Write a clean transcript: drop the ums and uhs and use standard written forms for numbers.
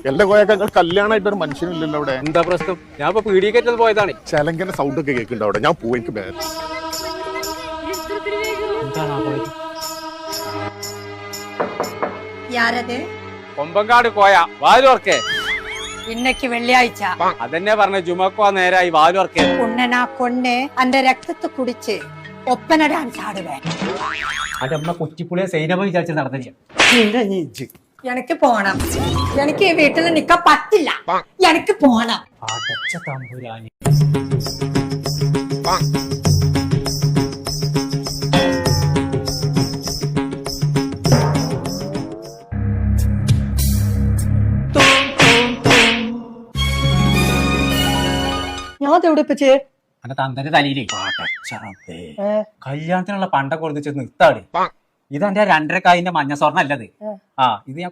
എന്റെ കോയൊക്കെ കല്യാണമായിട്ട് ഒരു മനുഷ്യനില്ലല്ലോ അവിടെ. എന്താ പ്രശ്നം? ഞാൻ ഇപ്പൊ പീഡിയക്കേറ്റത് പോയതാണ്. ചെലങ്കന്റെ സൗണ്ട് ഒക്കെ കേൾക്കുന്നുണ്ട് അവിടെ. ഞാൻ പോയി എനിക്ക് ബാഗ്. കൊമ്പങ്കാട് കോയ വാലുവർക്കേ. ഇന്നക്ക് വെള്ളിയാഴ്ച അതെന്നെ പറഞ്ഞ ജുമക്കോ നേരായി വാലുവർക്കേ. ഉണ്ണനാ കൊണ്ണ് അന്റെ രക്തത്തെ കുടിച്ച് ഒപ്പന ഡാൻസ് ആടുവേ. അത് നമ്മളെ കുറ്റിപ്പുളിയെ സൈനമ വിചാരിച്ച് നടന്നില്ല. എനിക്ക് പോണം. എനിക്ക് ഈ വീട്ടിൽ നിക്കാൻ പറ്റില്ല. എനിക്ക് പോണം. അടച്ച തമ്പുരാനി. ഞാൻ എവിടെപ്പിച്ചേ എന്റെ തന്തന്റെ തലയിലേ കല്യാണത്തിനുള്ള പണ്ടൊക്കെ കൊടുത്ത് നിർത്താട്. ഇത് എന്റെ 2.5 കായിന്റെ മഞ്ഞ സ്വർണ്ണ അല്ലത്. ഇത് ഞാൻ